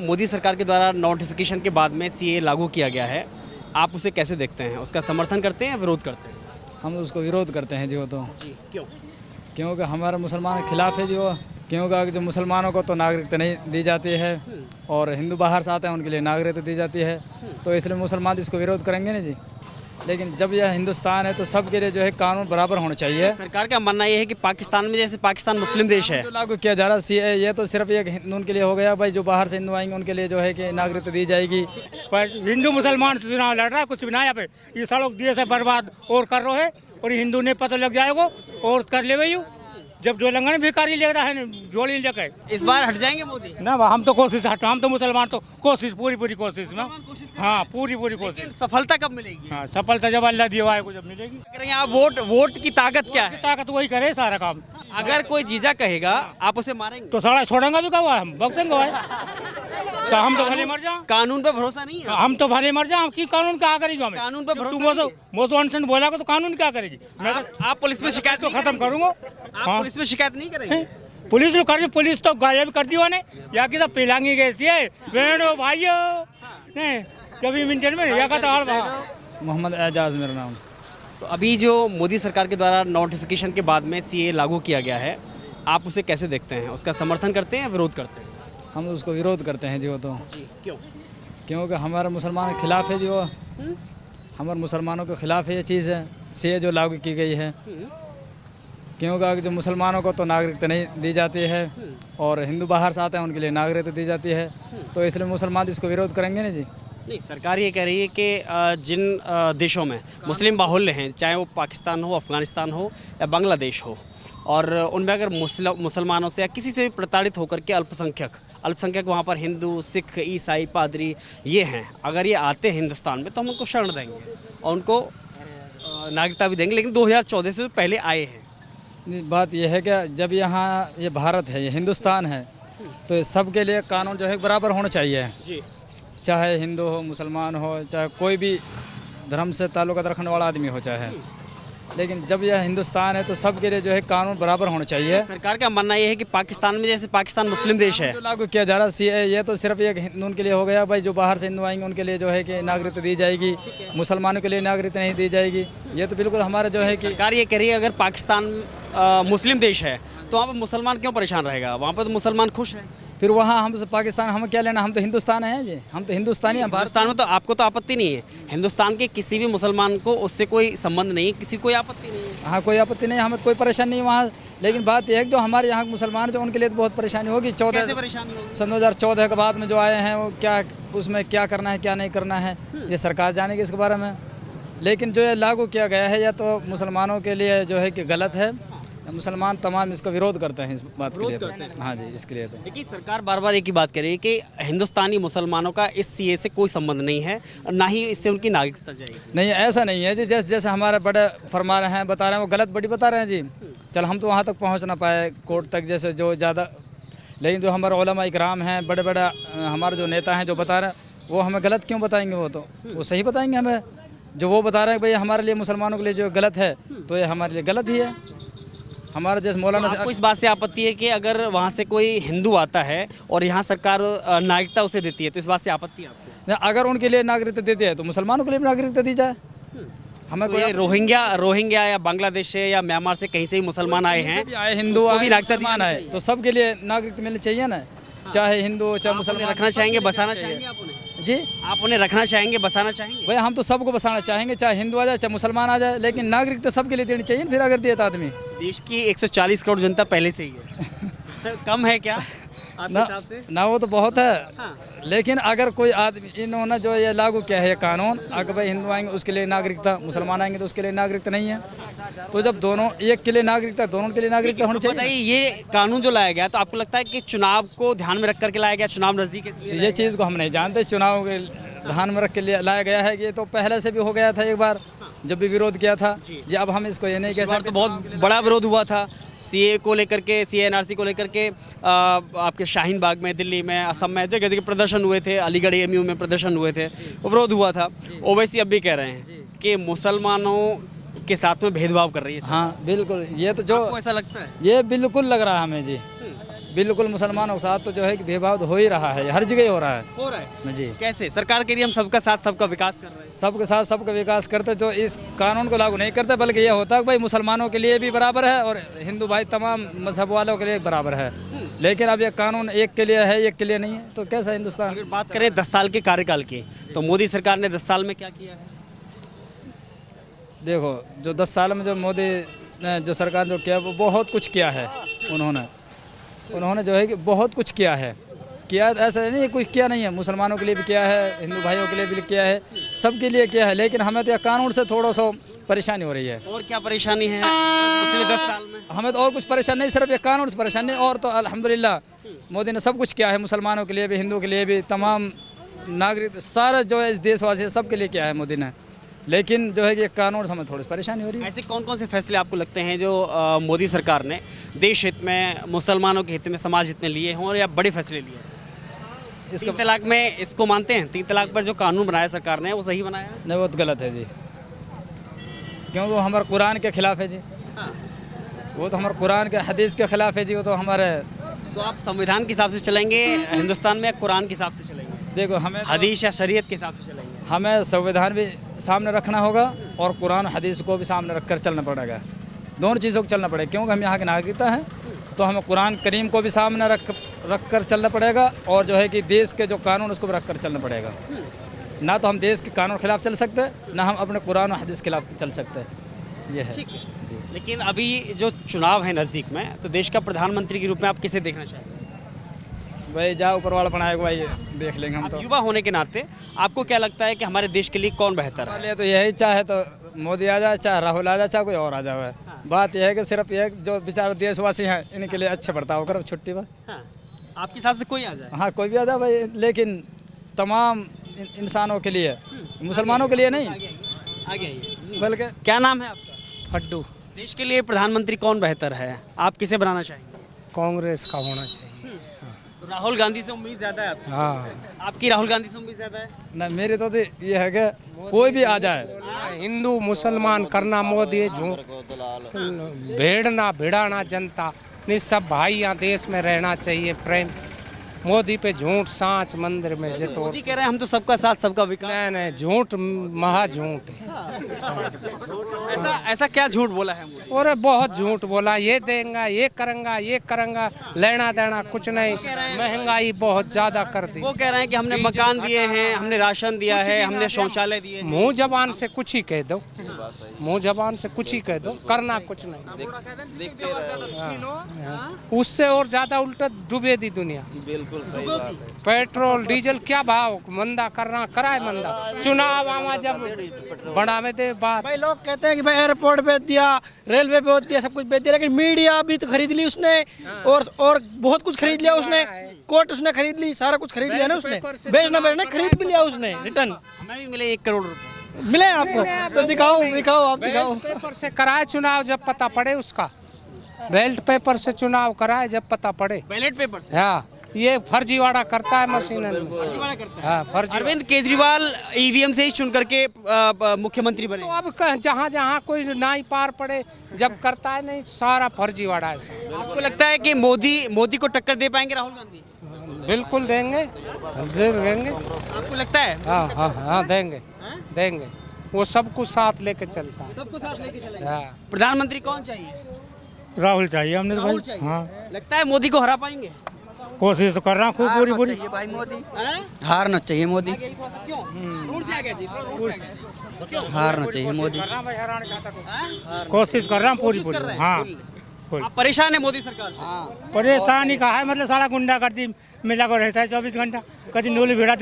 मोदी सरकार के द्वारा नोटिफिकेशन के बाद में सीए लागू किया गया है, आप उसे कैसे देखते हैं? उसका समर्थन करते हैं या विरोध करते हैं? हम उसको विरोध करते हैं जी। वो तो जी, क्यों? क्योंकि हमारे मुसलमान के खिलाफ है जी वो। क्योंकि जो मुसलमानों को तो नागरिकता नहीं दी जाती है और हिंदू बाहर से आते हैं उनके लिए नागरिकता दी जाती है, तो इसलिए मुसलमान इसको विरोध करेंगे ना जी। लेकिन जब यह हिंदुस्तान है तो सबके लिए जो है कानून बराबर होना चाहिए। सरकार का मानना यह है कि पाकिस्तान में, जैसे पाकिस्तान मुस्लिम देश है, जो लागू किया जा रहा है ये तो सिर्फ एक हिंदू के लिए हो गया भाई। जो बाहर से हिंदू आएंगे उनके लिए जो है कि नागरिकता दी जाएगी। पर हिंदू मुसलमान से चुनाव लड़ रहा है, कुछ भी ना। यहाँ पे ये सड़क दिए से बर्बाद और कर रहे है और हिंदू ने पता लग जाएगा और कर ले भाई। जब जो लंगन भिखारी ले रहा है जोड़ी लेके इस बार हट जाएंगे मोदी? ना, हम तो कोशिश हट, हम तो मुसलमान तो कोशिश पूरी कोशिश ना। हाँ, पूरी कोशिश। सफलता कब मिलेगी? हाँ, सफलता जब अल्लाह दिया है को जब मिलेगी। अगर यहाँ वोट की ताकत क्या है? ताकत वही करे सारा काम। अगर कोई जीजा कहेगा आप उसे मारेंगे तो सारा छोड़ेंगे भी कहा हम बक्सेंगे भाई। तो हम तो भले मर जाओ। कानून पे भरोसा नहीं है? हम तो भले मर जाओ कि कानून क्या करेगी हमें? कानून पे भरोसा मोसो बोला को तो कानून क्या करेगी? मैं आप पुलिस में शिकायत तो खत्म करूंगा। आप पुलिस में शिकायत नहीं करेंगे? पुलिस ने कर दी, पुलिस तो गायब कर दी ने या कि तो पिलांगी कैसी है बेड़ो भाइयों नहीं कभी मिनट में या का तो मोहम्मद एजाज मेरा नाम। तो अभी जो मोदी सरकार के द्वारा नोटिफिकेशन के बाद में सीए लागू किया गया है, आप उसे कैसे देखते हैं? उसका समर्थन करते हैं या विरोध करते हैं? हम उसको विरोध करते हैं जी। वो तो जी, क्यों? क्योंकि हमारे मुसलमान के खिलाफ है जी वो। हमारे मुसलमानों के खिलाफ है ये चीज़ है सीए जो लागू की गई है। क्योंकि जो मुसलमानों को तो नागरिकता नहीं दी जाती है और हिंदू बाहर से आते हैं उनके लिए नागरिकता दी जाती है, तो इसलिए मुसलमान इसको विरोध करेंगे ना जी। नहीं, सरकार ये कह रही है कि जिन देशों में मुस्लिम बाहुल्य हैं, चाहे वो पाकिस्तान हो, अफगानिस्तान हो या बांग्लादेश हो, और उनमें अगर मुसलमानों से या किसी से भी प्रताड़ित होकर के अल्पसंख्यक वहाँ पर हिंदू, सिख, ईसाई, पादरी ये हैं, अगर ये आते हैं हिंदुस्तान में तो हम उनको शरण देंगे और उनको नागरिकता भी देंगे, लेकिन 2014 से पहले आए हैं। बात यह है कि जब यहाँ ये भारत है, ये हिंदुस्तान है, तो सबके लिए कानून जो है बराबर होना चाहिए जी। चाहे हिंदू हो, मुसलमान हो, चाहे कोई भी धर्म से ताल्लुक़ रखने वाला आदमी हो चाहे। लेकिन जब यह हिंदुस्तान है तो सबके लिए जो है कानून बराबर होना चाहिए। सरकार का मानना यह है कि पाकिस्तान में, जैसे पाकिस्तान मुस्लिम देश है, जो लागू किया जा रहा है ये तो सिर्फ एक हिंदू के लिए हो गया भाई। जो बाहर से हिंदू आएंगे उनके लिए जो है कि नागरिकता दी जाएगी, मुसलमानों के लिए नागरिकता नहीं दी जाएगी। ये तो बिल्कुल हमारे जो है कि सरकार ये कह रही है अगर पाकिस्तान मुस्लिम देश है तो वहाँ पर मुसलमान क्यों परेशान रहेगा? वहाँ पर तो मुसलमान खुश है। फिर वहाँ हम पाकिस्तान हम क्या लेना? हम तो हिंदुस्तान है जी, हम तो हिंदुस्तानी हैं। हिंदुस्तान में तो आपको तो आपत्ति नहीं है, हिंदुस्तान के किसी भी मुसलमान को उससे कोई संबंध नहीं, किसी कोई आपत्ति नहीं है। हाँ, कोई आपत्ति नहीं, हमें कोई परेशानी नहीं वहाँ। लेकिन बात यह है कि जो हमारे यहाँ के मुसलमान जो उनके लिए तो बहुत परेशानी होगी। 2014 के बाद में जो आए हैं वो क्या, उसमें क्या करना है क्या नहीं करना है ये सरकार जानेगी इसके बारे में। लेकिन जो ये लागू किया गया है या तो मुसलमानों के लिए जो है कि गलत है, मुसलमान तमाम इसका विरोध करते हैं इस बात के लिए। हाँ जी, इसके लिए तो देखिए सरकार बार बार एक ही बात कर रही है कि हिंदुस्तानी मुसलमानों का इस सीए से कोई संबंध नहीं है, ना ही इससे उनकी नागरिकता जाएगी। नहीं, ऐसा नहीं है जी। जैसे हमारे बड़े फरमा रहे हैं, बता रहे हैं, वो गलत बड़ी बता रहे हैं जी। चल हम तो वहाँ तक पहुँच ना पाए कोर्ट तक, जैसे जो ज़्यादा, लेकिन जो हमारे उलमा इकराम हैं, बड़े बड़े हमारे जो नेता हैं जो बता रहे हैं, वो हमें गलत क्यों बताएंगे? वो सही बताएंगे हमें। जो वो बता रहे हैं भाई हमारे लिए, मुसलमानों के लिए जो गलत है तो ये हमारे लिए गलत ही है। हमारा जैसे मौलाना से आपको इस बात से आपत्ति है कि अगर वहाँ से कोई हिंदू आता है और यहाँ सरकार नागरिकता उसे देती है, तो इस बात से आपत्ति है आपको? अगर उनके लिए नागरिकता देती है तो मुसलमानों के लिए भी नागरिकता दी जाए। हमें तो ये रोहिंग्या या बांग्लादेश से या म्यांमार से कहीं से ही मुसलमान आए हैं, आए हिंदू आए, मुसलमान आए, तो सबके लिए नागरिकता मिलनी चाहिए ना, चाहे हिंदू चाहे मुसलमान। रखना चाहेंगे, बसाना चाहेंगे आप उन्हें? जी, आप उन्हें रखना चाहेंगे, बसाना चाहेंगे? भाई हम तो सबको बसाना चाहेंगे, चाहे हिंदू आ जाए चाहे मुसलमान आ जाए, लेकिन नागरिकता सबके लिए देनी चाहिए। फिर अगर देता आदमी, देश की 140 करोड़ जनता पहले से ही है कम है क्या आपके हिसाब से? ना वो तो बहुत है। हाँ। लेकिन अगर कोई आदमी, इन्होंने जो ये लागू किया है ये कानून, अगर भाई हिंदू आएंगे उसके लिए नागरिकता, मुसलमान आएंगे तो उसके लिए नागरिकता नहीं है, तो जब दोनों एक के लिए नागरिकता, दोनों के लिए नागरिकता होनी चाहिए। बताइए, ये कानून जो लाया गया तो आपको लगता है कि चुनाव को ध्यान में रख करके लाया गया, चुनाव नजदीक है इसलिए? ये चीज़ को हम नहीं जानते, चुनाव के ध्यान में रख के लाया गया है। ये तो पहले से भी हो गया था एक बार, जब भी विरोध किया था जी। अब हम इसको ये नहीं कह सकते, तो बहुत बड़ा विरोध हुआ था सीए को लेकर के, सीए एनआरसी को लेकर के। आपके शाहीन बाग में, दिल्ली में, असम में जगह जगह प्रदर्शन हुए थे, अलीगढ़ एएमयू में प्रदर्शन हुए थे, विरोध हुआ था। ओवैसी अब भी कह रहे हैं कि मुसलमानों के साथ में भेदभाव कर रही है। हाँ बिल्कुल, ये तो जो आपको ऐसा लगता है? ये बिल्कुल लग रहा है हमें जी। बिल्कुल मुसलमानों के साथ तो जो है कि भेदभाव हो ही रहा है, हर जगह हो रहा है। हो रहा है जी, कैसे? सरकार के लिए हम सबका साथ सबका विकास कर रहे हैं। सबके साथ सबका विकास करते जो इस कानून को लागू नहीं करते, बल्कि ये होता है कि भाई मुसलमानों के लिए भी बराबर है और हिंदू भाई तमाम मजहब वालों के लिए बराबर है। लेकिन अब ये कानून एक के लिए है, एक के लिए नहीं है, तो कैसा हिंदुस्तान? अगर बात करें 10 साल के कार्यकाल की, तो मोदी सरकार ने 10 साल में क्या किया है? देखो, जो 10 साल में जो मोदी ने जो सरकार जो किया वो बहुत कुछ किया है। उन्होंने जो है कि बहुत कुछ किया है। ऐसा नहीं है कुछ किया नहीं है, मुसलमानों के लिए भी किया है, हिंदू भाइयों के लिए भी किया है, सबके लिए किया है। लेकिन हमें तो यह कानून से थोड़ा सा परेशानी हो रही है। और क्या परेशानी है पिछले 10 साल में? हमें तो और कुछ परेशानी नहीं, सिर्फ ये कानून से परेशानी। और तो अल्हम्दुलिल्लाह मोदी ने सब कुछ किया है, मुसलमानों के लिए भी, हिंदू के लिए भी, तमाम नागरिक सारा जो है इस देशवासी सबके लिए किया है मोदी ने। लेकिन जो है कि कानून से हमें थोड़ी सी परेशानी हो रही है। ऐसे कौन कौन से फैसले आपको लगते हैं जो मोदी सरकार ने देश हित में, मुसलमानों के हित में, समाज हित में लिए हों, और या बड़े फैसले लिए? इसका 3 तलाक में इसको मानते हैं? 3 तलाक पर जो कानून बनाया सरकार ने वो सही बनाया है? नहीं, वो तो गलत है जी, क्योंकि वो हमारे कुरान के खिलाफ है जी। हाँ। वो तो हमारे कुरान के हदीस के खिलाफ है जी। वो तो हमारे, तो आप संविधान के हिसाब से चलेंगे हिंदुस्तान में, या कुरान के हिसाब से चलेंगे? देखो हमें हदीस या शरीयत के हिसाब से चलेंगे? हमें संविधान भी सामने रखना होगा और कुरान हदीस को भी सामने रखकर चलना पड़ेगा। दोनों चीज़ों को चलना पड़ेगा, क्योंकि हम यहाँ के नागरिकता हैं, तो हमें कुरान करीम को भी सामने रख कर चलना पड़ेगा, और जो है कि देश के जो कानून उसको भी रख कर चलना पड़ेगा। ना तो हम देश के कानून के खिलाफ चल सकते हैं, ना हम अपने कुरान और हदीस के खिलाफ चल सकते हैं। ये है ठीक है जी। लेकिन अभी जो चुनाव है नज़दीक में, तो देश का प्रधानमंत्री के रूप में आप किसे देखना चाहेंगे? भाई जाओ ऊपर वाला बनाएगा, भाई देख लेंगे हम। आप तो युवा होने के नाते आपको क्या लगता है कि हमारे देश के लिए कौन बेहतर है? पहले तो यही चाहे तो मोदी आ जाए, चाहे राहुल आ जाए, चाहे कोई और आ जाए। बात यह है कि सिर्फ ये जो बेचारे देशवासी हैं इनके लिए अच्छे बर्ताव करो, छुट्टी पर। हाँ, आपके हिसाब से कोई आ जाए? हाँ, कोई भी आ जाए भाई, लेकिन तमाम इंसानों के लिए, मुसलमानों के लिए नहीं, आगे आइए। बल्कि क्या नाम है आपका? फड्डू देश के लिए प्रधानमंत्री कौन बेहतर है? आप किसे बनाना चाहेंगे? कांग्रेस का होना चाहिए। तो राहुल गांधी से उम्मीद ज्यादा है आपकी? हाँ, आपकी राहुल गांधी से उम्मीद ज्यादा है? न मेरे तो ये है कि कोई भी आ जाए। हिंदू मुसलमान करना मोदी झूठ, भेड़ना भिड़ाना जनता, नहीं सब भाइयाँ देश में रहना चाहिए प्रेम से। मोदी पे झूठ सांच मंदिर में जितो, मोदी कह रहे हैं हम तो सबका साथ सबका विकास। नहीं नहीं, झूठ महा झूठ है। ऐसा क्या झूठ बोला है मोदी? और बहुत झूठ बोला, ये देंगे, ये करेंगा, लेना देना कुछ नहीं, महंगाई बहुत ज्यादा कर दी। वो कह रहे हैं कि हमने मकान दिए हैं, हमने राशन दिया है, हमने शौचालय दिए हैं। मुंह जबान से कुछ ही कह दो, मुंह जबान से कुछ ही कह दो, करना कुछ नहीं। उससे और ज्यादा उल्टा डूबे दी दुनिया। पेट्रोल डीजल क्या भाव मंदा करना कराए मंदा, चुनाव आवा जब बढ़ावे दे बात। भाई लोग कहते हैं कि भाई एयरपोर्ट बेच दिया, रेलवे बेच दिया, सब कुछ बेच दिया, लेकिन मीडिया भी तो खरीद ली उसने, और बहुत कुछ खरीद लिया उसने, कोर्ट उसने खरीद ली, सारा कुछ खरीद लिया ना उसने, बेचना खरीद भी लिया उसने, रिटर्न हमें भी मिले 1 करोड़ रुपए। मिले आपको तो दिखाओ आप दिखाओ। पेपर से कराए चुनाव जब पता पड़े उसका, बैलेट पेपर से चुनाव कराए जब पता पड़े। बैलेट पेपर से? हाँ, ये फर्जीवाड़ा करता है मशीन में। फर्जीवाड़ा करता है। हाँ, फर्जी। अरविंद केजरीवाल ईवीएम से ही चुन करके मुख्यमंत्री बने। तो अब जहाँ जहाँ कोई नाई पार पड़े जब करता है, नहीं सारा फर्जीवाड़ा है सब। आपको लगता है कि मोदी को टक्कर दे पाएंगे राहुल गांधी? बिल्कुल देंगे, देंगे। आपको लगता है? हाँ देंगे। वो सब कुछ साथ लेके चलता है। सबको साथ लेके चलेंगे। हाँ। प्रधानमंत्री कौन चाहिए? राहुल चाहिए हमने तो राहुल भाई। चाहिए। हाँ, लगता है मोदी को हरा पाएंगे? कोशिश तो कर रहा हूँ खूब पूरी पूरी। भाई मोदी हैं? हारना चाहिए, मोदी क्यों? रूठ दिया गया जी, रूठ दिया गया। क्यों? हारना चाहिए मोदी। कोशिश कर रहा हूँ पूरी कोशिश कर पूरी। रहे हैं? हाँ, आप परेशान है मोदी सरकार से? परेशानी का है मतलब सारा गुंडागर्दी में लगा रहता है 24 घंटा। कभी नूल भिड़ा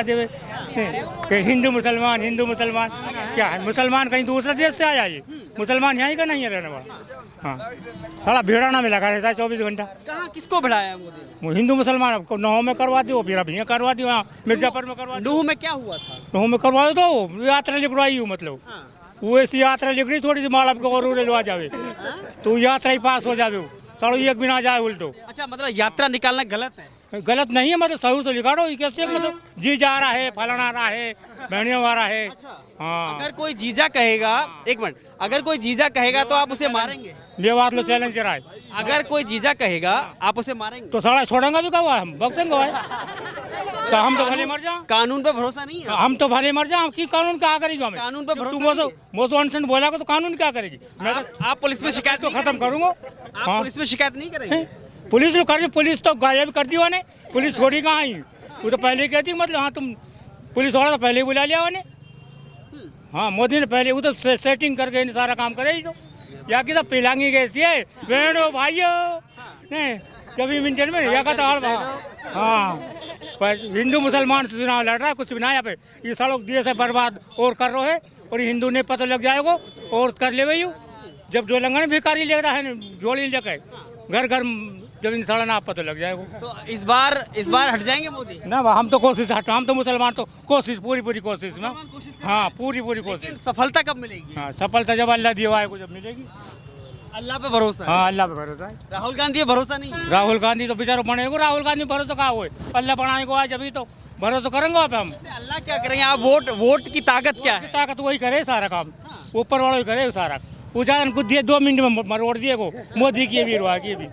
देवे कि हिंदू मुसलमान क्या है? मुसलमान कहीं दूसरे देश से आया, ये मुसलमान यहीं का नहीं है रहने वाला। हाँ, सारा भिड़ाना में लगा रहता है 24 घंटा। कहाँ किसको भिड़ाया मोदी ने? वो हिंदू मुसलमान को नौ में करवा दी, फिर अभी करवा दी, वहाँ मिर्जापुर में करवा दी। नूह में क्या हुआ था? नौ में करवा दो तो यात्रा लिखवाई हूँ, मतलब हाँ। वो ऐसी यात्रा लिख रही थोड़ी सी माल को और रेलवा जावे तो यात्रा ही पास हो जावे, सालो एक बिना जाए उल्टो। अच्छा, मतलब यात्रा निकालना गलत है? गलत नहीं है, मतलब सही से लिखा दो। ये कैसे मतलब जी जा रहा है, फलाना रहा है, बहनियों आ रहा है। हाँ, अगर कोई जीजा कहेगा, एक मिनट, अगर कोई जीजा कहेगा तो आप उसे मारेंगे? ये बात लो चैलेंज रहा है। अगर कोई जीजा कहेगा आप उसे मारेंगे? तो साला छोड़ेंगे भी कब हम बक्सेंगे भाई। तो हम तो भले मर जाओ, कानून पे भरोसा नहीं है? हम तो भले मर जाओ कि कानून क्या करेगी हमें? कानून पे भरोसा तू नहीं है। मोसो अनशन बोला तो कानून क्या करेगी? मैं आप पुलिस में शिकायत तो नहीं खत्म करेंगे? करूंगा। आप हाँ, पुलिस में शिकायत नहीं करेंगे? पुलिस तो कर, पुलिस तो गायब कर दी उन्हें, पुलिस छोड़ी कहाँ आई? वो तो पहले कहती मतलब हाँ तुम पुलिस वाला तो पहले ही बुला लिया उन्हें। हाँ, मोदी ने पहले वो तो सेटिंग करके इन्हें सारा काम करे ही। तो या कि तो पिलांगी कैसी है बहनों भाइयों, नहीं कभी मिनट में या का तो हाँ, पर हिंदू मुसलमान से चुनाव लड़ रहा है, कुछ भी ना यहाँ पे। ये सालों देश है बर्बाद और कर रहे है, और ये हिंदू ने पता लग जाएगा और कर ले भाई। जब जो लंगन भिखारी ले रहा है जोड़ी लेकर घर घर, जब इन सड़ा ना पता लग जाएगा। तो इस बार हट जाएंगे मोदी? ना हम तो कोशिश हटा, हम तो मुसलमान तो कोशिश पूरी कोशिश ना। हाँ, पूरी कोशिश। सफलता कब मिलेगी? हाँ, सफलता जब अल्लाह दिया है को जब मिलेगी। अल्लाह पे भरोसा है? हाँ, अल्लाह पे भरोसा है। राहुल गांधी पे भरोसा नहीं है? राहुल गांधी तो बेचारा बनेगा, राहुल गांधी भरोसा कहाँ हुए? अल्लाह बनाए को आज, अभी तो भरोसा करेंगे वहाँ पे हम। अल्लाह क्या करेंगे? आप वोट की ताकत क्या है? ताकत वही करे सारा काम, ऊपर वाला ही करे सारा। उजाला को दिए 2 मिनट में मरोड़ दिए को, मोदी की भी रुआ की भी।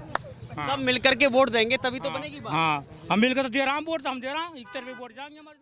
सब मिलकर के वोट देंगे तभी तो बनेगी बात। हाँ, हम मिलकर तो दे रहा हूँ वोट, तो हम दे रहा हूँ, एक तरफ वोट जाएंगे हमारे।